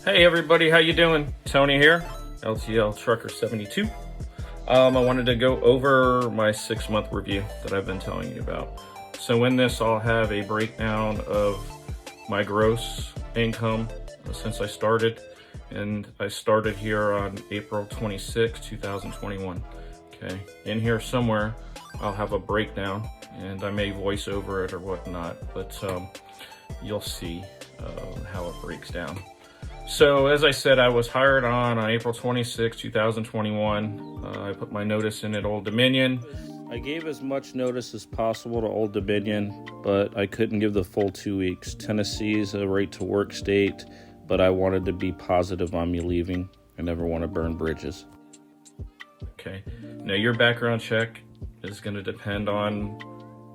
Hey everybody, how you doing? Tony here, LTL Trucker 72. I wanted to go over my 6-month review that I've been telling you about. So in this, I'll have a breakdown of my gross income since I started. And I started here on April 26, 2021. Okay, in here somewhere, I'll have a breakdown and I may voice over it or whatnot, but you'll see how it breaks down. So as I said, I was hired on April 26, 2021. I put my notice in at Old Dominion. I gave as much notice as possible to Old Dominion, but I couldn't give the full 2 weeks. Tennessee's a right to work state, but I wanted to be positive on me leaving. I never want to burn bridges. Okay, now your background check is going to depend on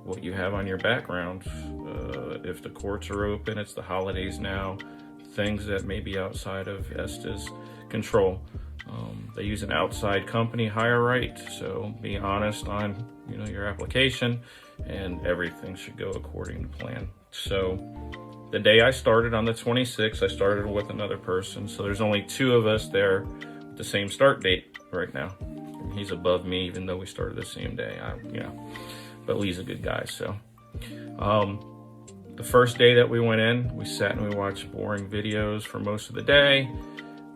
what you have on your background. If the courts are open, it's the holidays now. Things that may be outside of Estes control. They use an outside company, HireRight, so be honest on your application, and everything should go according to plan. So the day I started on the 26th, I started with another person, so there's only 2 of us there with the same start date right now. And he's above me, even though we started the same day. But Lee's a good guy, so. The first day that we went in, we sat and we watched boring videos for most of the day.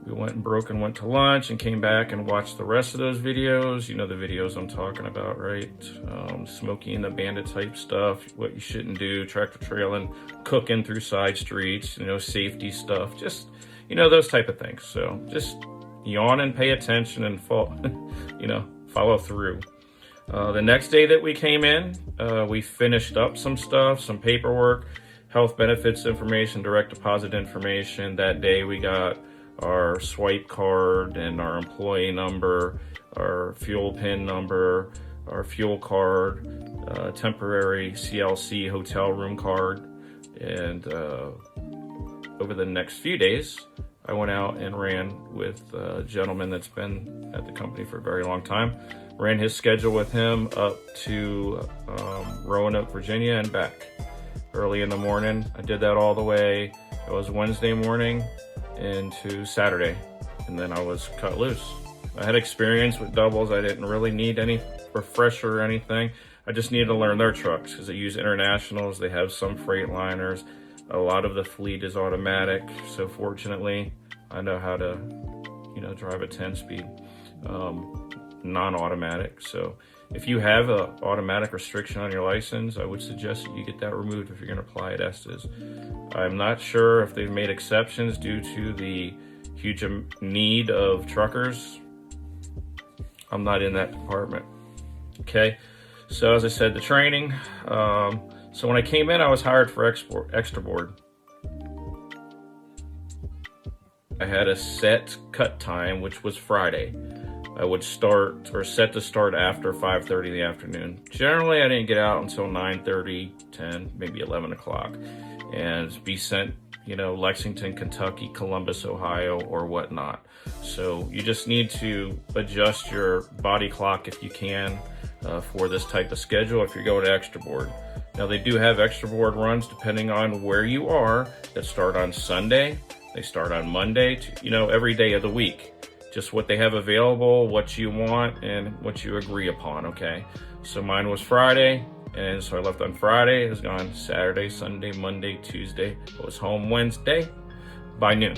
We went and went to lunch and came back and watched the rest of those videos. You know the videos I'm talking about, right? Smokey and the Bandit type stuff, what you shouldn't do, tractor trailing, cooking through side streets, safety stuff, just, those type of things. So just yawn and pay attention and follow through. The next day that we came in, we finished up some stuff, some paperwork, health benefits information, direct deposit information. That day we got our swipe card and our employee number, our fuel PIN number, our fuel card, temporary CLC hotel room card. And over the next few days, I went out and ran with a gentleman that's been at the company for a very long time. Ran his schedule with him up to Roanoke, Virginia and back early in the morning. I did that all the way. It was Wednesday morning into Saturday, and then I was cut loose. I had experience with doubles. I didn't really need any refresher or anything. I just needed to learn their trucks because they use internationals. They have some Freightliners. A lot of the fleet is automatic. So fortunately, I know how to, drive a 10-speed. Non-automatic. So if you have an automatic restriction on your license, I would suggest that you get that removed if you're going to apply at Estes. I'm not sure if they've made exceptions due to the huge need of truckers. I'm not in that department. Okay, so as I said, the training. So when I came in, I was hired for extra board. I had a set cut time, which was Friday. I would start or set to start after 5:30 in the afternoon. Generally, I didn't get out until 9:30, 10, maybe 11 o'clock, and be sent, Lexington, Kentucky, Columbus, Ohio, or whatnot. So you just need to adjust your body clock if you can for this type of schedule if you're going to extra board. Now, they do have extra board runs depending on where you are that start on Sunday. They start on Monday, every day of the week. Just what they have available, what you want, and what you agree upon, okay? So mine was Friday, and so I left on Friday. I was gone Saturday, Sunday, Monday, Tuesday. I was home Wednesday by noon.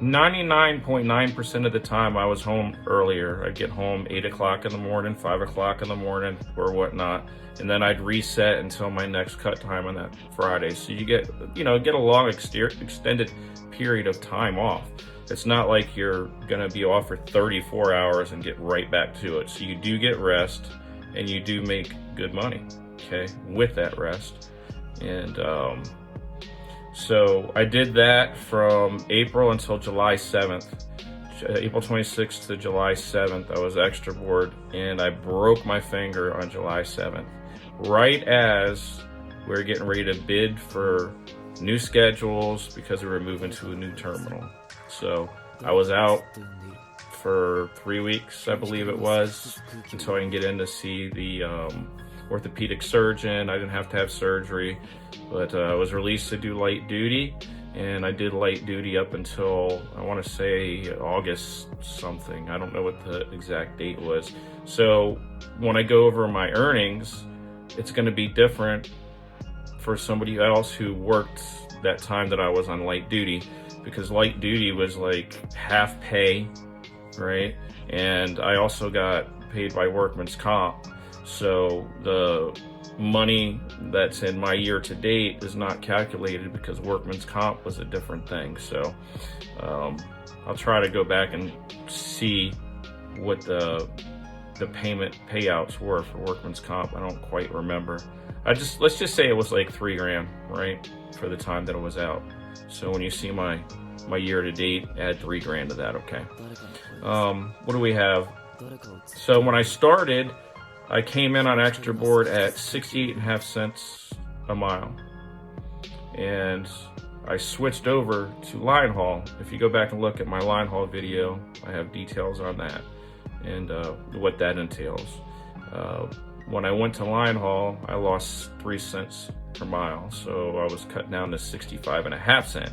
99.9% of the time I was home earlier. I'd get home 8 o'clock in the morning, 5 o'clock in the morning, or whatnot. And then I'd reset until my next cut time on that Friday. So you get a long extended period of time off. It's not like you're gonna be off for 34 hours and get right back to it. So you do get rest and you do make good money, okay, with that rest. And so I did that from April until July 7th. April 26th to July 7th, I was extra board, and I broke my finger on July 7th. Right as we were getting ready to bid for new schedules because we were moving to a new terminal. So I was out for 3 weeks, I believe it was, until I can get in to see the orthopedic surgeon. I didn't have to have surgery, but I was released to do light duty, and I did light duty up until, I want to say, August something. I don't know what the exact date was. So when I go over my earnings, it's going to be different for somebody else who worked that time that I was on light duty, because light duty was like half pay, right? And I also got paid by workman's comp. So the money that's in my year to date is not calculated because workman's comp was a different thing. So I'll try to go back and see what the payouts were for workman's comp. I don't quite remember. Let's just say it was like $3,000, right, for the time that it was out. So when you see my year to date, add $3,000 to that, okay? What do we have? So when I started, I came in on extra board at 68.5 cents a mile, and I switched over to line haul. If you go back and look at my line haul video, I have details on that and what that entails. When I went to line haul, I lost 3 cents per mile, so I was cut down to 65.5 cents.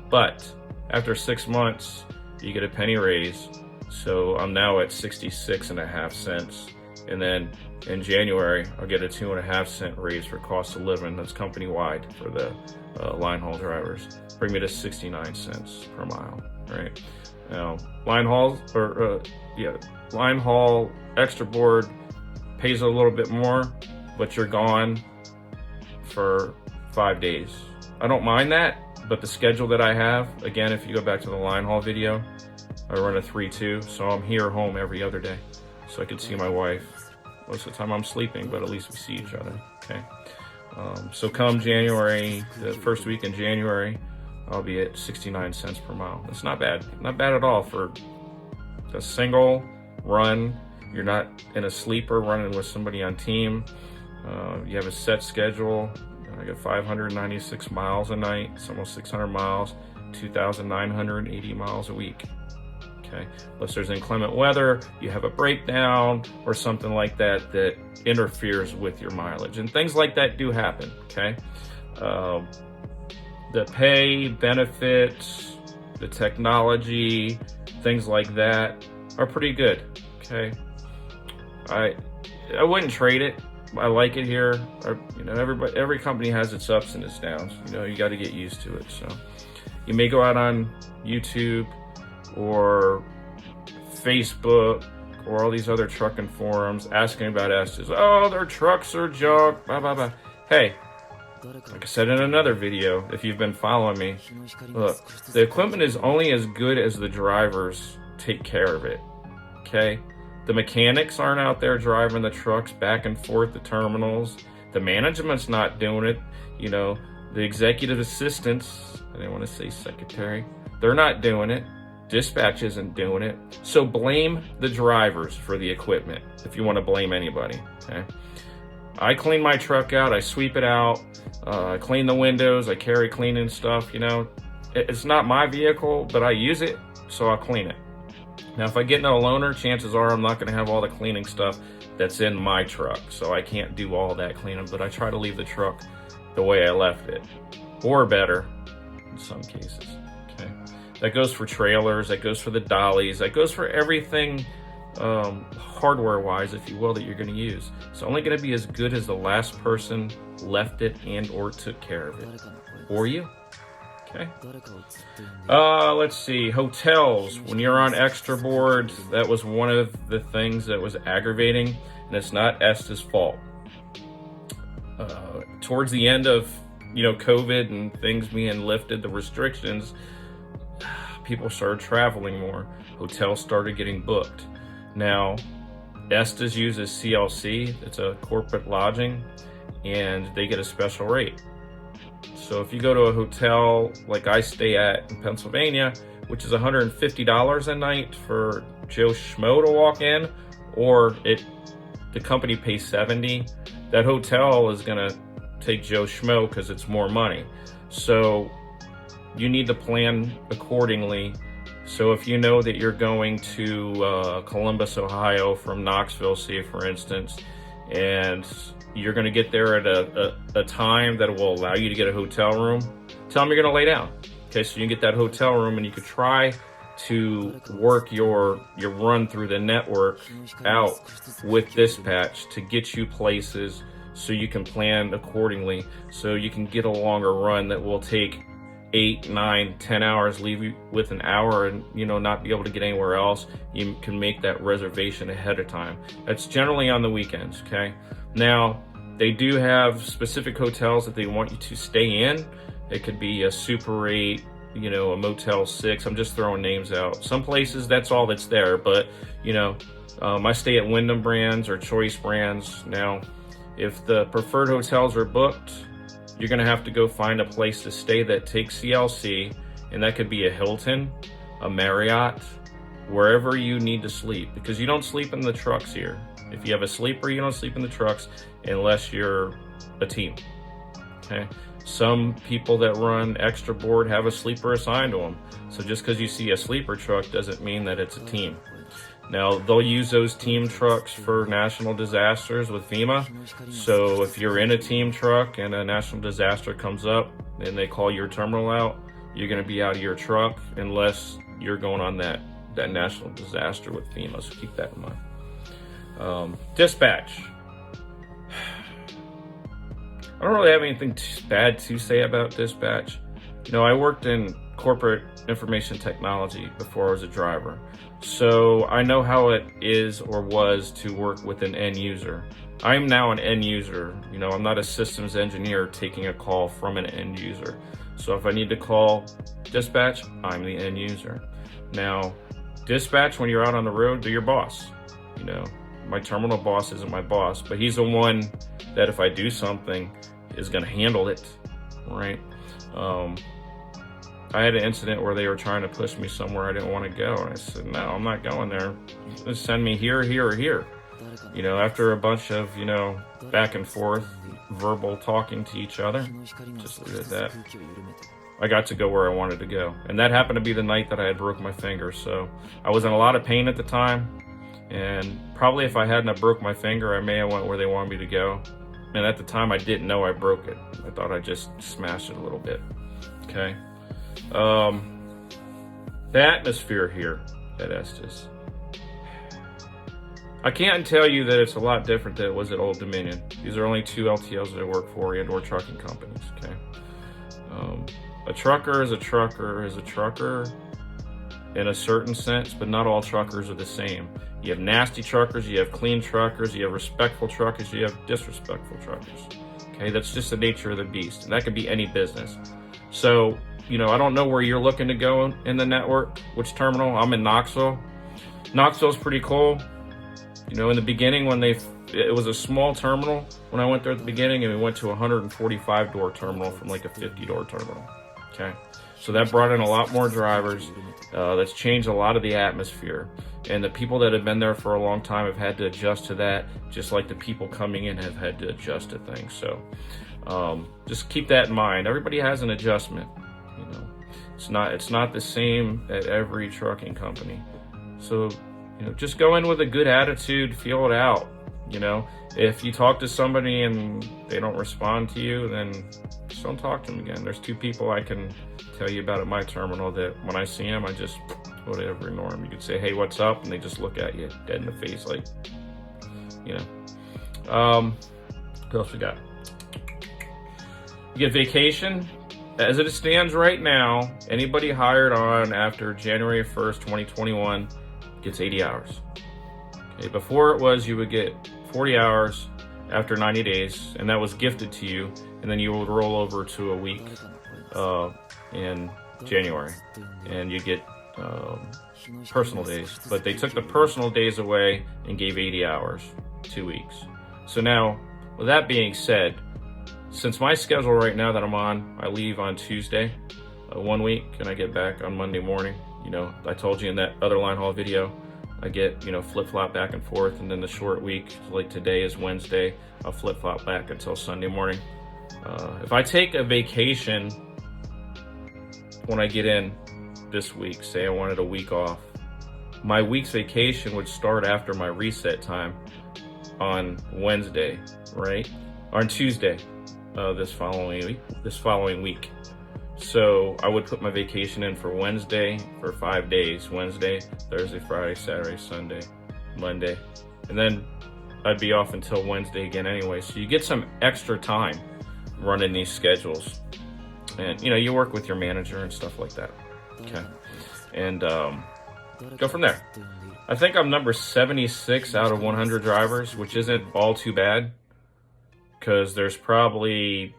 But after 6 months, you get a penny raise, so I'm now at 66.5 cents. And then in January, I'll get a 2.5 cent raise for cost of living. That's company wide for the line haul drivers. Bring me to 69 cents per mile, right? Now, line haul extra board pays a little bit more, but you're gone for 5 days. I don't mind that, but the schedule that I have, again, if you go back to the line haul video, I run a 3-2, so I'm here home every other day, so I can see my wife. Most of the time I'm sleeping, but at least we see each other, okay? So come January, the first week in January, I'll be at 69 cents per mile. That's not bad. Not bad at all for a single run. You're not in a sleeper running with somebody on team. You have a set schedule. I got 596 miles a night. It's almost 600 miles, 2,980 miles a week. Okay. Unless there's inclement weather, you have a breakdown or something like that that interferes with your mileage. And things like that do happen, okay? The pay, benefits, the technology, things like that are pretty good, okay? I wouldn't trade it. I like it here. Every company has its ups and its downs. You got to get used to it. So you may go out on YouTube or Facebook or all these other trucking forums asking about Estes. Oh, their trucks are junk, blah, blah, blah. Hey, like I said in another video, if you've been following me, look, the equipment is only as good as the drivers take care of it, okay? The mechanics aren't out there driving the trucks back and forth to terminals. The management's not doing it. The executive assistants, I didn't want to say secretary, they're not doing it. Dispatch isn't doing it. So blame the drivers for the equipment if you want to blame anybody, okay? I clean my truck out, I sweep it out, I clean the windows, I carry cleaning stuff, It's not my vehicle, but I use it, so I'll clean it. Now, if I get in a loaner, chances are I'm not going to have all the cleaning stuff that's in my truck, so I can't do all that cleaning, but I try to leave the truck the way I left it, or better in some cases, okay? That goes for trailers, that goes for the dollies, that goes for everything hardware-wise, if you will, that you're going to use. It's only going to be as good as the last person left it and or took care of it, or you. Okay. Let's see. Hotels. When you're on extra board, that was one of the things that was aggravating, and it's not Estes' fault. Towards the end of COVID and things being lifted, the restrictions, people started traveling more. Hotels started getting booked. Now, Estes uses CLC. It's a corporate lodging, and they get a special rate. So if you go to a hotel like I stay at in Pennsylvania, which is $150 a night for Joe Schmo to walk in, or the company pays $70, that hotel is gonna take Joe Schmo because it's more money. So you need to plan accordingly. So if you know that you're going to Columbus, Ohio from Knoxville, say for instance, and you're going to get there at a time that will allow you to get a hotel room, tell them you're going to lay down. Okay, so you can get that hotel room and you could try to work your run through the network out with dispatch to get you places so you can plan accordingly, so you can get a longer run that will take 8, 9, 10 hours, leave you with an hour and not be able to get anywhere else. You can make that reservation ahead of time. That's generally on the weekends. Okay, now they do have specific hotels that they want you to stay in. It could be a Super 8, a Motel 6. I'm just throwing names out. Some places that's all that's there, but I stay at Wyndham Brands or Choice Brands. Now, if the preferred hotels are booked, you're gonna have to go find a place to stay that takes CLC, and that could be a Hilton, a Marriott, wherever you need to sleep, because you don't sleep in the trucks here. If you have a sleeper, you don't sleep in the trucks unless you're a team. Okay. Some people that run extra board have a sleeper assigned to them. So just because you see a sleeper truck doesn't mean that it's a team. Now, they'll use those team trucks for national disasters with FEMA. So if you're in a team truck and a national disaster comes up and they call your terminal out, you're going to be out of your truck unless you're going on that national disaster with FEMA. So keep that in mind. Dispatch. I don't really have anything bad to say about dispatch. I worked in corporate information technology before I was a driver. So I know how it is or was to work with an end user. I'm now an end user. I'm not a systems engineer taking a call from an end user. So if I need to call dispatch, I'm the end user. Now, dispatch, when you're out on the road, they're your boss. My terminal boss isn't my boss, but he's the one that if I do something is going to handle it, right? I had an incident where they were trying to push me somewhere I didn't want to go, and I said, no, I'm not going there. Just send me here, here, or here. After a bunch of, back and forth, verbal talking to each other, just leave it at that. I got to go where I wanted to go. And that happened to be the night that I had broke my finger. So I was in a lot of pain at the time. And probably if I hadn't have broke my finger, I may have went where they wanted me to go. And at the time, I didn't know I broke it. I thought I just smashed it a little bit. Okay. The atmosphere here at Estes. I can't tell you that it's a lot different than it was at Old Dominion. These are only 2 LTLs that I work for and/or trucking companies. Okay. A trucker is a trucker is a trucker in a certain sense, but not all truckers are the same. You have nasty truckers, you have clean truckers, you have respectful truckers, you have disrespectful truckers. Okay, that's just the nature of the beast, and that could be any business. So, I don't know where you're looking to go in the network, which terminal. I'm in Knoxville. Knoxville's pretty cool. In the beginning it was a small terminal when I went there at the beginning, and we went to a 145 door terminal from like a 50 door terminal. Okay, so that brought in a lot more drivers. That's changed a lot of the atmosphere. And the people that have been there for a long time have had to adjust to that, just like the people coming in have had to adjust to things. So just keep that in mind. Everybody has an adjustment. It's not the same at every trucking company. So just go in with a good attitude, feel it out. If you talk to somebody and they don't respond to you, then just don't talk to them again. There's 2 people I can tell you about at my terminal that when I see them, I just whatever, ignore them. You could say, hey, what's up? And they just look at you dead in the face like, what else we got? You get vacation. As it stands right now, anybody hired on after January 1st, 2021 gets 80 hours. Okay, before it was you would get 40 hours after 90 days, and that was gifted to you, and then you would roll over to a week in January, and you get personal days. But they took the personal days away and gave 80 hours, 2 weeks. So now, with that being said, since my schedule right now that I'm on, I leave on Tuesday, 1 week, and I get back on Monday morning. I told you in that other line haul video, I get, flip-flop back and forth, and then the short week, like today is Wednesday, I'll flip-flop back until Sunday morning. If I take a vacation when I get in this week, say I wanted a week off, my week's vacation would start after my reset time on Wednesday, right? On Tuesday, this following week. So I would put my vacation in for Wednesday for 5 days. Wednesday, Thursday, Friday, Saturday, Sunday, Monday. And then I'd be off until Wednesday again anyway. So you get some extra time running these schedules. And, you know, you work with your manager and stuff like that. Okay. And go from there. I think I'm number 76 out of 100 drivers, which isn't all too bad, because there's probably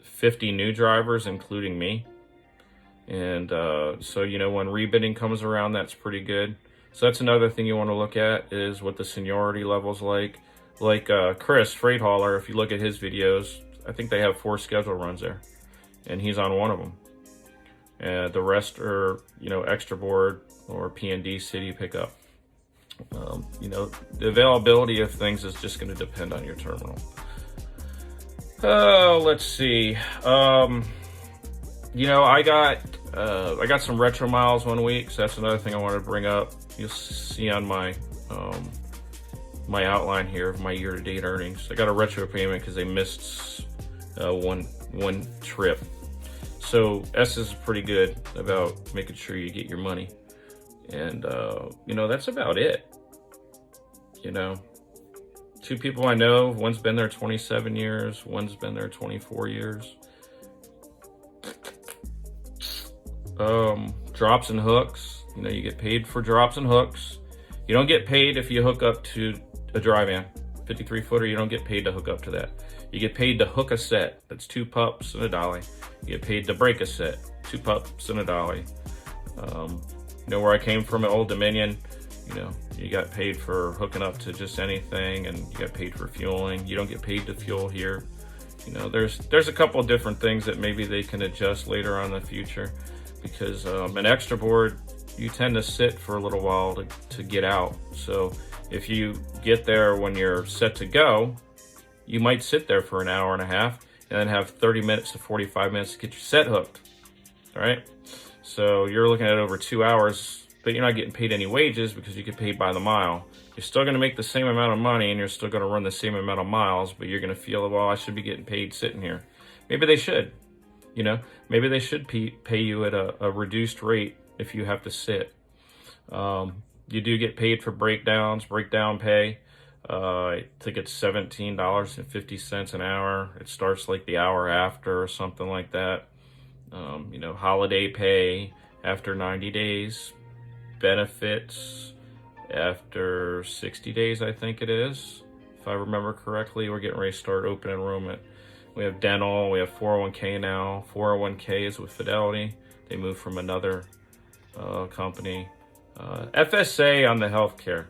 50 new drivers, including me. And so, you know, when rebidding comes around, that's pretty good. So that's another thing you want to look at, is what the seniority level's like. Like Chris, Freight Hauler, if you look at his videos, I think they have 4 schedule runs there, and he's on one of them. And the rest are, you know, extra board or P&D city pickup. You know, the availability of things is just going to depend on your terminal. Let's see. You know, I got some retro miles one week, so that's another thing I wanted to bring up. You'll see on my my outline here of my year-to-date earnings. I got a retro payment because they missed one trip. So Estes is pretty good about making sure you get your money. And, you know, that's about it. You know, 2 people I know, one's been there 27 years, one's been there 24 years. Drops and hooks. You know, you get paid for drops and hooks. You don't get paid if you hook up to a dry van. 53 footer, you don't get paid to hook up to that. You get paid to hook a set. That's 2 pups and a dolly. You get paid to break a set. 2 pups and a dolly. You know, where I came from at Old Dominion, you know, you got paid for hooking up to just anything, and you got paid for fueling. You don't get paid to fuel here. You know, there's a couple of different things that maybe they can adjust later on in the future, because an extra board, you tend to sit for a little while to get out. So if you get there when you're set to go, you might sit there for an hour and a half and then have 30 minutes to 45 minutes to get your set hooked. All right. So you're looking at over 2 hours, but you're not getting paid any wages because you get paid by the mile. You're still going to make the same amount of money, and you're still going to run the same amount of miles, but you're going to feel, well, I should be getting paid sitting here. Maybe they should, you know, maybe they should pay you at a reduced rate if you have to sit. You do get paid for breakdown pay. I think it's $17.50 an hour. It starts like the hour after or something like that. You know, holiday pay after 90 days, benefits after 60 days, I think it is. If I remember correctly, we're getting ready to start open enrollment. We have dental, we have 401k now. 401k is with Fidelity. They moved from another company. FSA on the healthcare.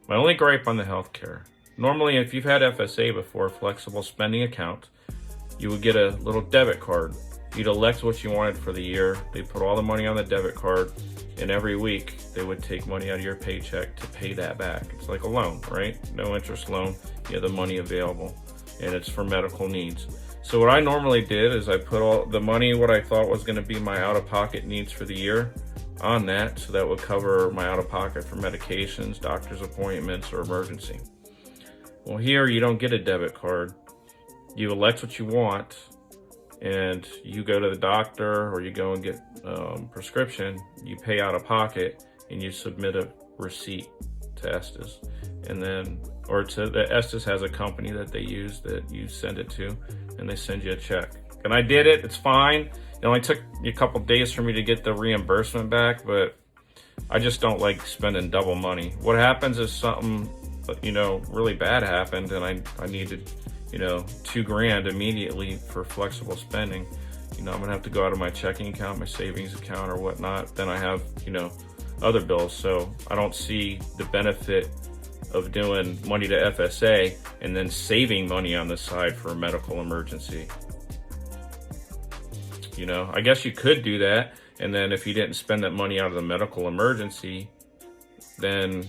My only gripe on the healthcare. Normally, if you've had FSA before, flexible spending account, you would get a little debit card. You'd elect what you wanted for the year. They put all the money on the debit card, and every week they would take money out of your paycheck to pay that back. It's like a loan, right? No interest loan. You have the money available, and it's for medical needs. So what I normally did is I put all the money, what I thought was going to be my out-of-pocket needs for the year, on that, so that would cover my out-of-pocket for medications, doctor's appointments, or emergency. Well, here you don't get a debit card. You elect what you want, and you go to the doctor or you go and get prescription, you pay out of pocket, and you submit a receipt to Estes. And then, or to the Estes has a company that they use that you send it to, and they send you a check. And I did it, it's fine. It only took a couple days for me to get the reimbursement back, but I just don't like spending double money. What happens is something, you know, really bad happened, and I needed, you know, $2,000 immediately for flexible spending. You know, I'm gonna have to go out of my checking account, my savings account or whatnot. Then I have, you know, other bills. So I don't see the benefit of doing money to FSA and then saving money on the side for a medical emergency. You know, I guess you could do that, and then if you didn't spend that money out of the medical emergency, then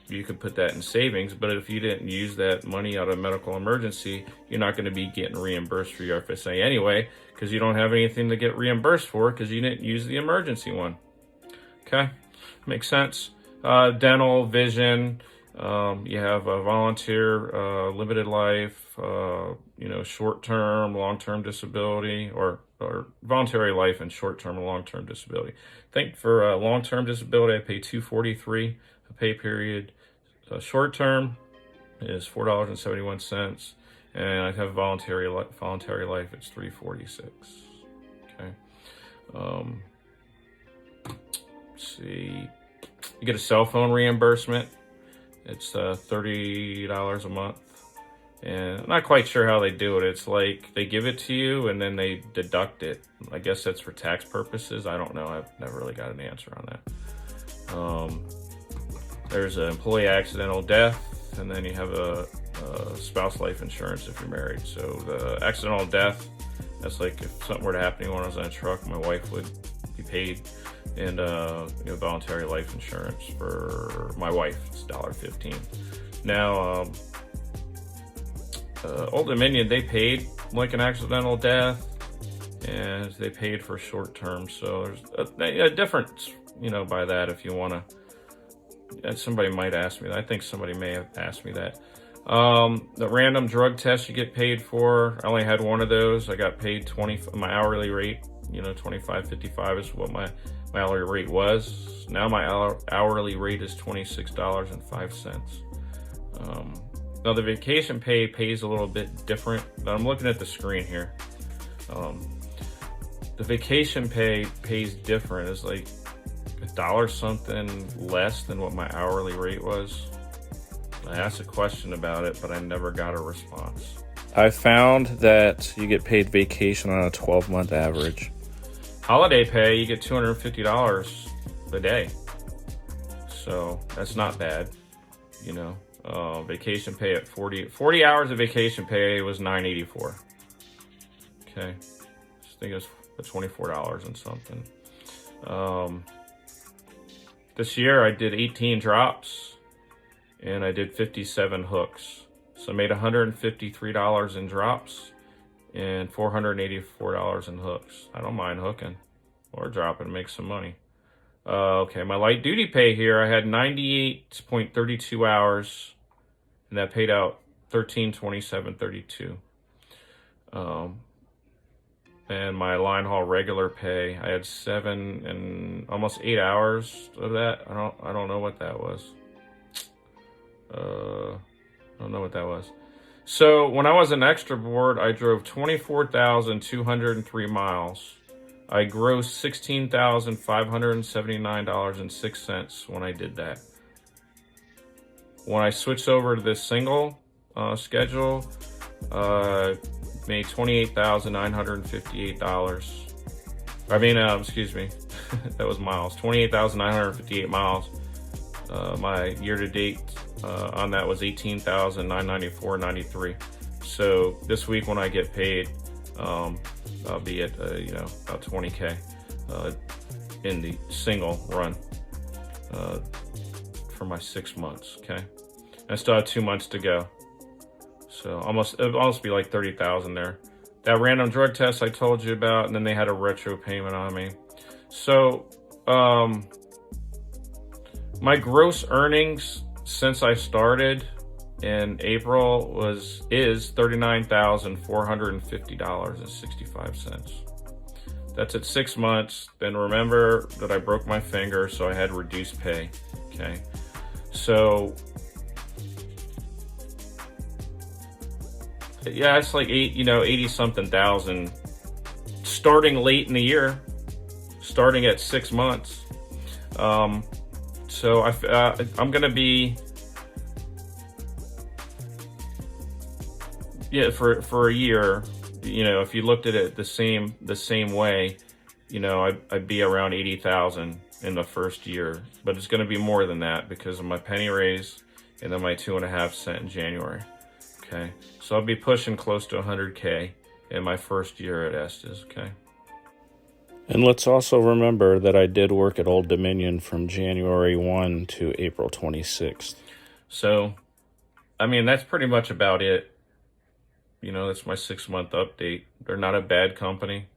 you could put that in savings. But if you didn't use that money out of medical emergency, you're not going to be getting reimbursed for your FSA anyway, because you don't have anything to get reimbursed for because you didn't use the emergency one. Okay, makes sense. Dental, vision, you have a volunteer, limited life, you know, short-term, long-term disability, or or voluntary life and short-term and long-term disability. I think for long-term disability, I pay $243 a pay period. Short-term is $4.71, and I have voluntary life. It's $346. Okay. Let's see. You get a cell phone reimbursement. It's $30 a month. And I'm not quite sure how they do it. It's like they give it to you and then they deduct it. I guess that's for tax purposes. I don't know. I've never really got an answer on that. There's an employee accidental death, and then you have a spouse life insurance if you're married. So the accidental death, that's like if something were to happen when I was on a truck, my wife would be paid. And voluntary life insurance for my wife, it's $1.15. Now, Old Dominion, they paid like an accidental death, and they paid for short term. So there's a difference, by that. If you want to, somebody might ask me that. I think somebody may have asked me that. The random drug test you get paid for, I only had one of those. I got paid my hourly rate, $25.55 is what my hourly rate was. Now my hourly rate is $26.05. Now the vacation pay pays a little bit different, but I'm looking at the screen here. The vacation pay pays different. It's like $1 something less than what my hourly rate was. I asked a question about it, but I never got a response. I found that you get paid vacation on a 12-month average. Holiday pay, you get $250 a day. So that's not bad, Vacation pay at 40 hours of vacation pay was $9.84. Okay. I think it was $24 and something. This year I did 18 drops and I did 57 hooks. So I made $153 in drops and $484 in hooks. I don't mind hooking or dropping to make some money. Okay, my light duty pay here, I had 98.32 hours, and that paid out $1327.32. And my line haul regular pay, I had 7 and almost 8 hours of that. I don't know what that was. I don't know what that was. So when I was an extra board, I drove 24,203 miles. I grossed $16,579.06 when I did that. When I switched over to this single schedule, made $28,958. Excuse me, that was miles. 28,958 miles. My year-to-date on that was $18,994.93. So this week when I get paid, I'll be at about 20K in the single run for my 6 months. Okay, I still have 2 months to go, so it'll almost be like 30,000 there. That random drug test I told you about, and then they had a retro payment on me. So my gross earnings since I started in April is $39,450.65. That's at 6 months. Then remember that I broke my finger, so I had reduced pay. Okay, so yeah, it's like 80 something thousand starting late in the year, starting at 6 months. So I'm gonna be, for a year, if you looked at it the same way, I'd be around 80,000 in the first year, but it's going to be more than that because of my penny raise and then my 2.5 cent in January. Okay, so I'll be pushing close to 100K in my first year at Estes. Okay. And let's also remember that I did work at Old Dominion from January 1 to April 26th. So, that's pretty much about it. That's my 6-month update. They're not a bad company.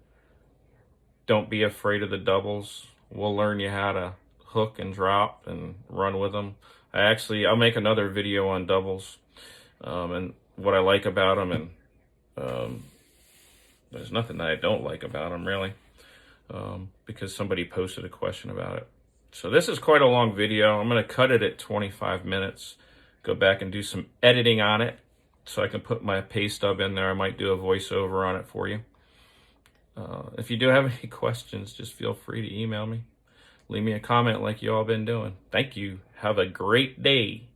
Don't be afraid of the doubles. We'll learn you how to hook and drop and run with them. I'll make another video on doubles and what I like about them and There's nothing that I don't like about them, really, because somebody posted a question about it. So this is quite a long video. I'm going to cut it at 25 minutes, go back and do some editing on it so I can put my pay stub in there. I might do a voiceover on it for you. If you do have any questions, just feel free to email me. Leave me a comment like you all been doing. Thank you. Have a great day.